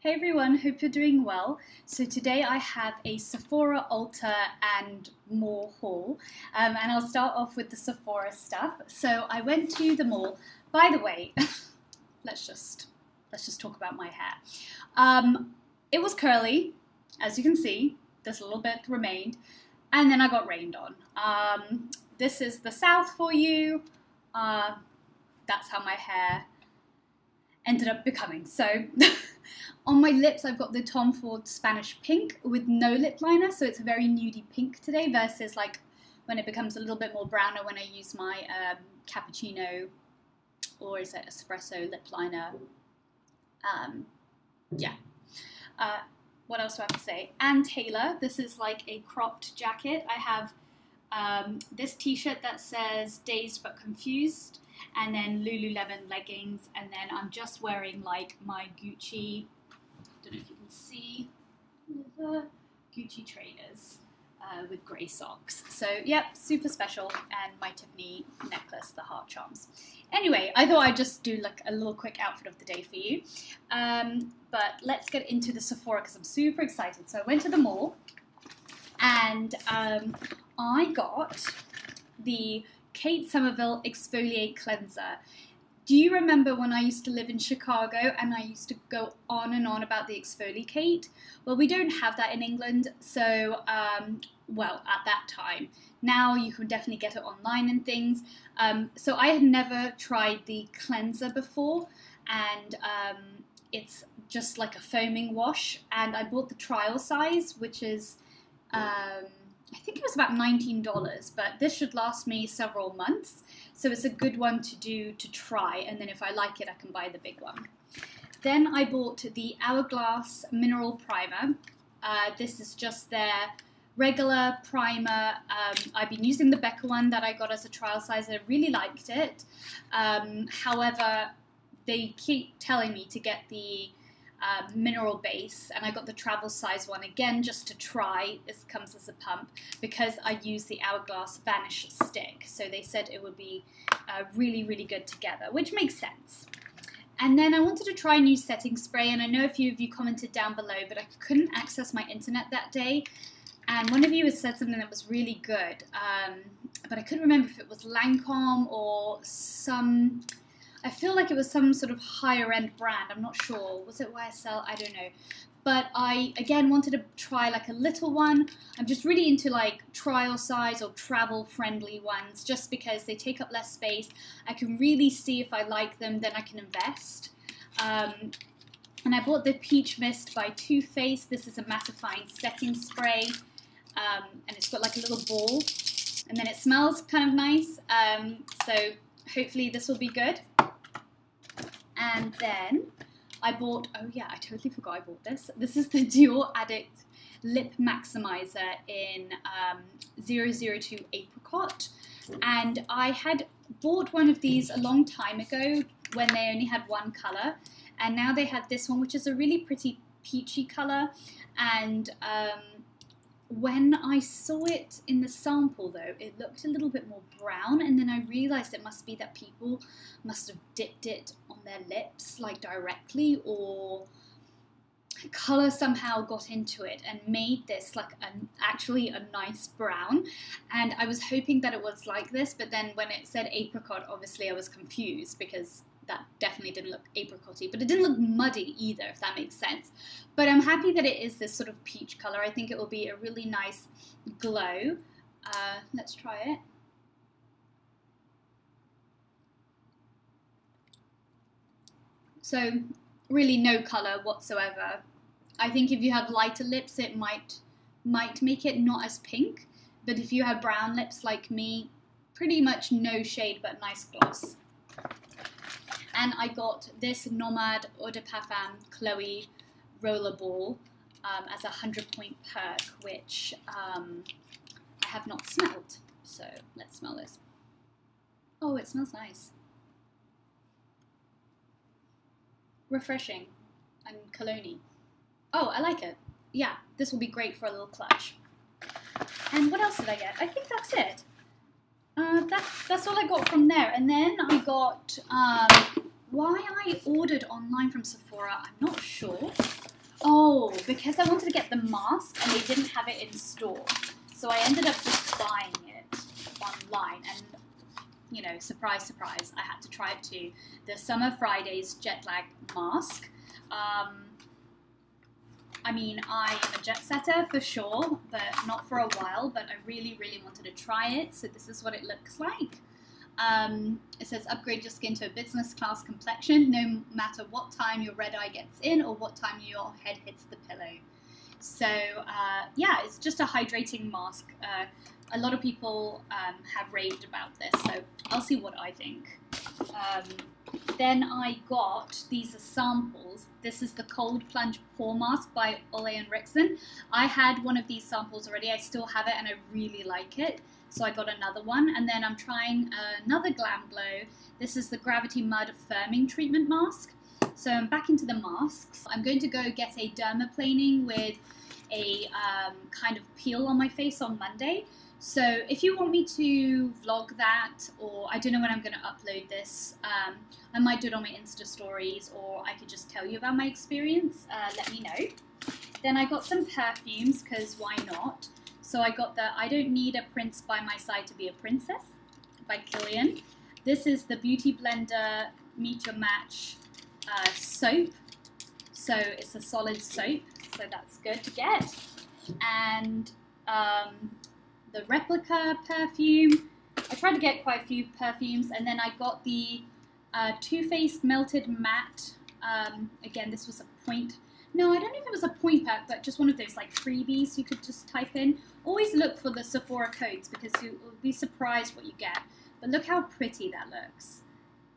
Hey everyone, hope you're doing well. So today I have a Sephora, Ulta and more haul, and I'll start off with the Sephora stuff. So I went to the mall. By the way, let's just talk about my hair. It was curly, as you can see. There's a little bit remained, and then I got rained on. This is the South for you. That's how my hair ended up becoming. So on my lips, I've got the Tom Ford Spanish Pink with no lip liner, so it's a very nudie pink today versus like when it becomes a little bit more browner when I use my cappuccino or is it espresso lip liner. What else do I have to say? Ann Taylor, this is like a cropped jacket. I have this t-shirt that says Dazed but Confused, and then Lululemon leggings, and then I'm just wearing like my Gucci, I don't know if you can see, Gucci trainers with grey socks. So yep, super special, and my Tiffany necklace, the heart charms. Anyway, I thought I'd just do like a little quick outfit of the day for you. But let's get into the Sephora because I'm super excited. So I went to the mall and I got the Kate Somerville Exfoliate Cleanser. Do you remember when I used to live in Chicago and I used to go on and on about the Exfoliate? Well, we don't have that in England, so, well, at that time. Now you can definitely get it online and things. So I had never tried the cleanser before, and it's just like a foaming wash, and I bought the trial size, which is I think it was about $19, but this should last me several months, so it's a good one to try, and then if I like it I can buy the big one. Then I bought the Hourglass Mineral Primer. This is just their regular primer. I've been using the Becca one that I got as a trial size. I really liked it. However, they keep telling me to get the mineral base, and I got the travel size one again just to try. This comes as a pump because I use the Hourglass Vanish stick, so they said it would be really good together, which makes sense. And then I wanted to try a new setting spray, and I know a few of you commented down below, but I couldn't access my internet that day, and one of you had said something that was really good, but I couldn't remember if it was Lancome or some, I feel like it was some sort of higher end brand, I'm not sure. Was it YSL? I don't know. But I, again, wanted to try like a little one. I'm just really into like trial size or travel friendly ones just because they take up less space. I can really see if I like them, then I can invest. And I bought the Peach Mist by Too Faced. This is a mattifying setting spray. And it's got like a little ball. And then it smells kind of nice. So hopefully this will be good. And then I bought, oh yeah, I totally forgot I bought this. This is the Dior Addict Lip Maximizer in 002 Apricot. And I had bought one of these a long time ago when they only had one colour. And now they had this one, which is a really pretty peachy colour. And when I saw it in the sample, though, it looked a little bit more brown, and then I realised it must be that people must have dipped it on their lips, like directly, or colour somehow got into it and made this like actually a nice brown. And I was hoping that it was like this, but then when it said apricot, obviously I was confused because that definitely didn't look apricot-y, but it didn't look muddy either, if that makes sense. But I'm happy that it is this sort of peach colour. I think it will be a really nice glow. Let's try it. So really no colour whatsoever. I think if you have lighter lips, it might make it not as pink, but if you have brown lips like me, pretty much no shade but nice gloss. And I got this Nomad Eau de Parfum Chloe Rollerball as a 100-point perk, which I have not smelled. So let's smell this. Oh, it smells nice. Refreshing and cologne-y. Oh, I like it. Yeah, this will be great for a little clutch. And what else did I get? I think that's it. That's all I got from there. And then I got, why I ordered online from Sephora, I'm not sure. because I wanted to get the mask and they didn't have it in store. So I ended up just buying it online, and you know, surprise, surprise, I had to try it too. The Summer Fridays jet lag mask. I mean, I am a jet setter for sure, but not for a while, but I really, really wanted to try it. So this is what it looks like. It says upgrade your skin to a business class complexion, no matter what time your red eye gets in or what time your head hits the pillow. So yeah, it's just a hydrating mask. A lot of people have raved about this, so I'll see what I think. Then I got, these are samples. This is the Cold Plunge Pore Mask by Ole and Rixon. I had one of these samples already. I still have it and I really like it. So I got another one. And then I'm trying another Glam Glow. This is the Gravity Mud Firming Treatment Mask. So I'm back into the masks. I'm going to go get a dermaplaning with a kind of peel on my face on Monday. So if you want me to vlog that, or I don't know when I'm going to upload this, I might do it on my Insta stories, or I could just tell you about my experience. Let me know. Then I got some perfumes, because why not? So I got the I Don't Need a Prince by My Side to Be a Princess by Kilian. This is the Beauty Blender Meet Your Match soap. So it's a solid soap, so that's good to get. And the replica perfume. I tried to get quite a few perfumes, and then I got the Too Faced Melted Matte. Again, this was a point. No, I don't know if it was a point pack, but just one of those like freebies you could just type in. Always look for the Sephora codes because you will be surprised what you get. But look how pretty that looks.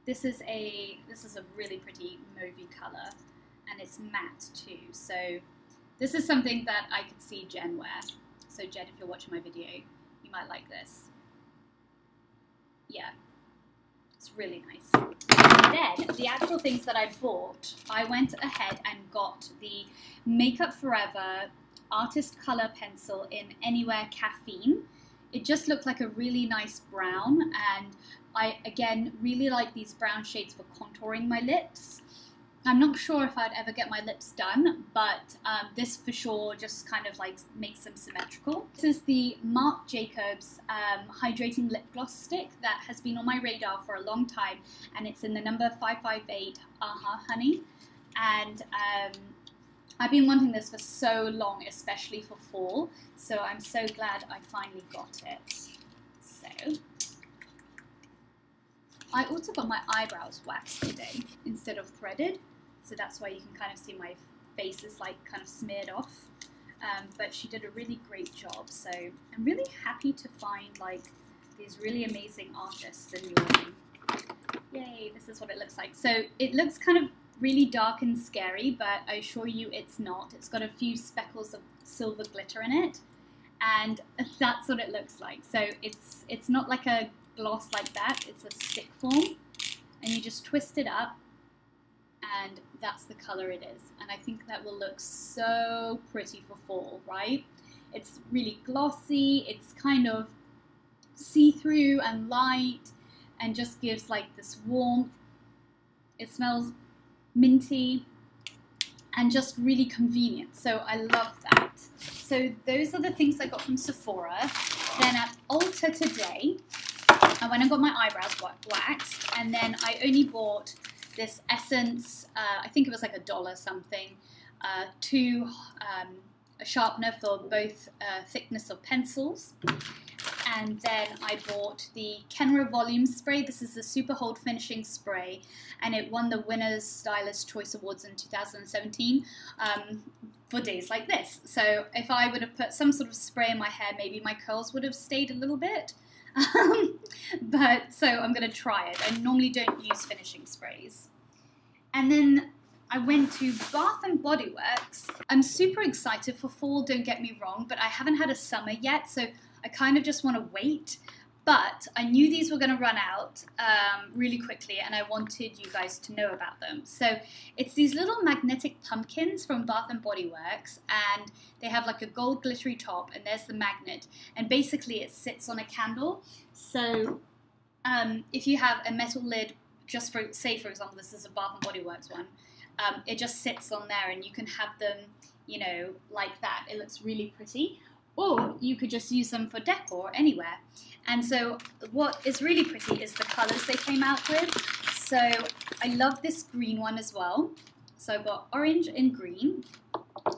This is a really pretty mauvey color, and it's matte too. So this is something that I could see Jen wear. So Jen, if you're watching my video, you might like this. Yeah, it's really nice. And then the actual things that I bought, I went ahead and got the Makeup Forever Artist Color Pencil in Anywhere Caffeine. It just looked like a really nice brown, and I, again, really like these brown shades for contouring my lips. I'm not sure if I'd ever get my lips done, but this for sure just kind of like makes them symmetrical. This is the Marc Jacobs Hydrating Lip Gloss Stick that has been on my radar for a long time, and it's in the number 558 Honey. And I've been wanting this for so long, especially for fall, so I'm so glad I finally got it. So I also got my eyebrows waxed today instead of threaded. So that's why you can kind of see my face is like kind of smeared off. But she did a really great job. So I'm really happy to find like these really amazing artists in your. Yay, this is what it looks like. So it looks kind of really dark and scary, but I assure you it's not. It's got a few speckles of silver glitter in it. And that's what it looks like. So it's not like a gloss like that. It's a stick form. And you just twist it up. And that's the color it is, and I think that will look so pretty for fall, right? It's really glossy, it's kind of see-through and light, and just gives like this warmth. It smells minty and just really convenient, so I love that. So those are the things I got from Sephora. Then at Ulta today, I went and got my eyebrows waxed, and then I only bought this Essence, I think it was like $1 something, a sharpener for both thickness of pencils. And then I bought the Kenra Volume Spray. This is the Super Hold Finishing Spray, and it won the Winner's Stylist Choice Awards in 2017 for days like this. So if I would have put some sort of spray in my hair, maybe my curls would have stayed a little bit. But so I'm going to try it. I normally don't use finishing sprays. And then I went to Bath & Body Works. I'm super excited for fall, don't get me wrong, but I haven't had a summer yet, so I kind of just want to wait. But I knew these were going to run out really quickly, and I wanted you guys to know about them. So it's these little magnetic pumpkins from Bath & Body Works, and they have like a gold glittery top, and there's the magnet. And basically it sits on a candle. So if you have a metal lid, just for, say for example, this is a Bath & Body Works one, it just sits on there, and you can have them you know, like that. It looks really pretty. Or you could just use them for decor anywhere. And so what is really pretty is the colours they came out with. So I love this green one as well. So I've got orange and green.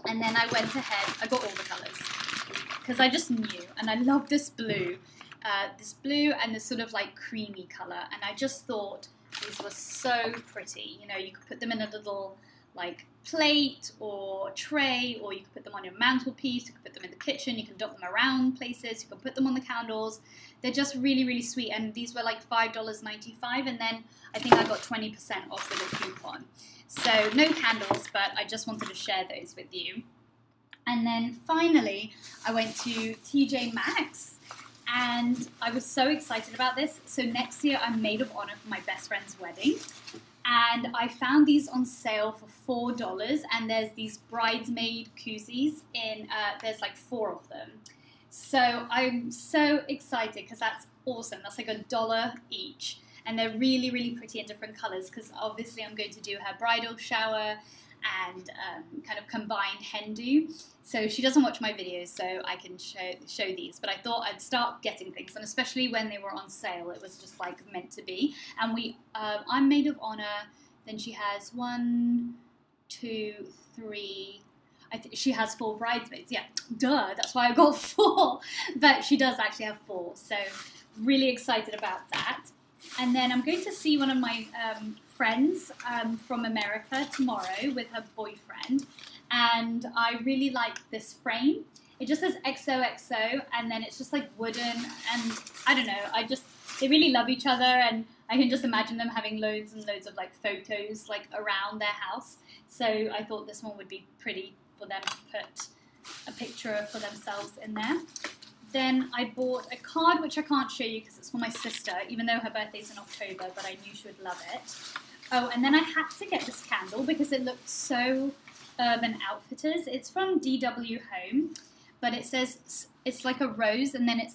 And then I went ahead, I got all the colours because I just knew. And I love this blue and this sort of like creamy colour. And I just thought these were so pretty. You know, you could put them in a little like plate or tray, or you could put them on your mantelpiece, you could put them in the kitchen, you can dot them around places, you can put them on the candles. They're just really, really sweet, and these were like $5.95, and then I think I got 20% off with a coupon. So no candles, but I just wanted to share those with you. And then finally, I went to TJ Maxx, and I was so excited about this. So next year, I'm maid of honor for my best friend's wedding. And I found these on sale for $4, and there's these bridesmaid koozies in, there's like 4 of them. So I'm so excited because that's awesome. That's like $1 each. And they're really, really pretty in different colors because obviously I'm going to do her bridal shower and kind of combined hen do. So she doesn't watch my videos, so I can show these. But I thought I'd start getting things, and especially when they were on sale, it was just like meant to be. And I'm maid of honor. Then she has 1, 2, 3. She has 4 bridesmaids. Yeah, duh. That's why I got 4. But she does actually have 4. So really excited about that. And then I'm going to see one of my friends from America tomorrow with her boyfriend, and I really like this frame. It just says XOXO, and then it's just like wooden, and I don't know, they really love each other, and I can just imagine them having loads and loads of like photos like around their house. So I thought this one would be pretty for them to put a picture for themselves in there. Then I bought a card, which I can't show you because it's for my sister, even though her birthday's in October, but I knew she would love it. Oh, and then I had to get this candle because it looked so Urban Outfitters. It's from DW Home, but it says it's like a rose, and then it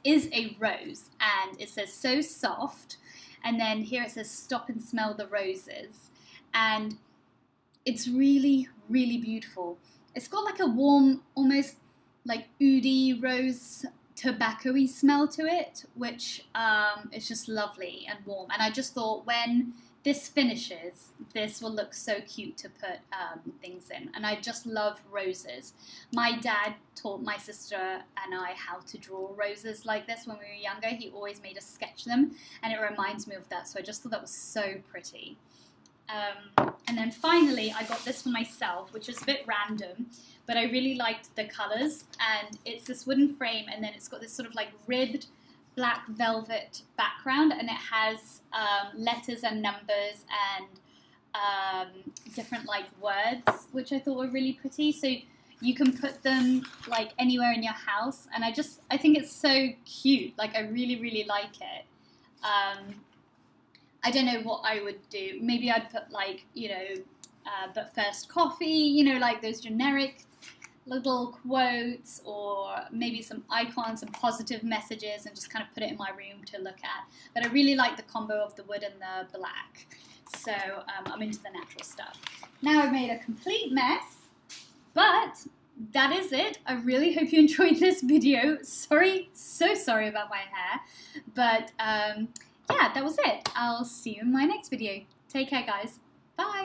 is a rose, and it says so soft, and then here it says stop and smell the roses, and it's really, really beautiful. It's got like a warm, almost like oudi rose tobacco-y smell to it, which is just lovely and warm. And I just thought when this finishes, this will look so cute to put things in. And I just love roses. My dad taught my sister and I how to draw roses like this when we were younger. He always made us sketch them, and it reminds me of that. So I just thought that was so pretty. And then finally, I got this for myself, which is a bit random, but I really liked the colours, and it's this wooden frame, and then it's got this sort of like ribbed black velvet background, and it has letters and numbers and different like words, which I thought were really pretty. So you can put them like anywhere in your house, and I think it's so cute. Like I really, really like it. I don't know what I would do. Maybe I'd put like, you know, but first coffee, you know, like those generic little quotes, or maybe some icons, some positive messages, and just kind of put it in my room to look at. But I really like the combo of the wood and the black. So I'm into the natural stuff. Now I've made a complete mess, but that is it. I really hope you enjoyed this video. Sorry, so sorry about my hair, but yeah, that was it. I'll see you in my next video. Take care, guys. Bye.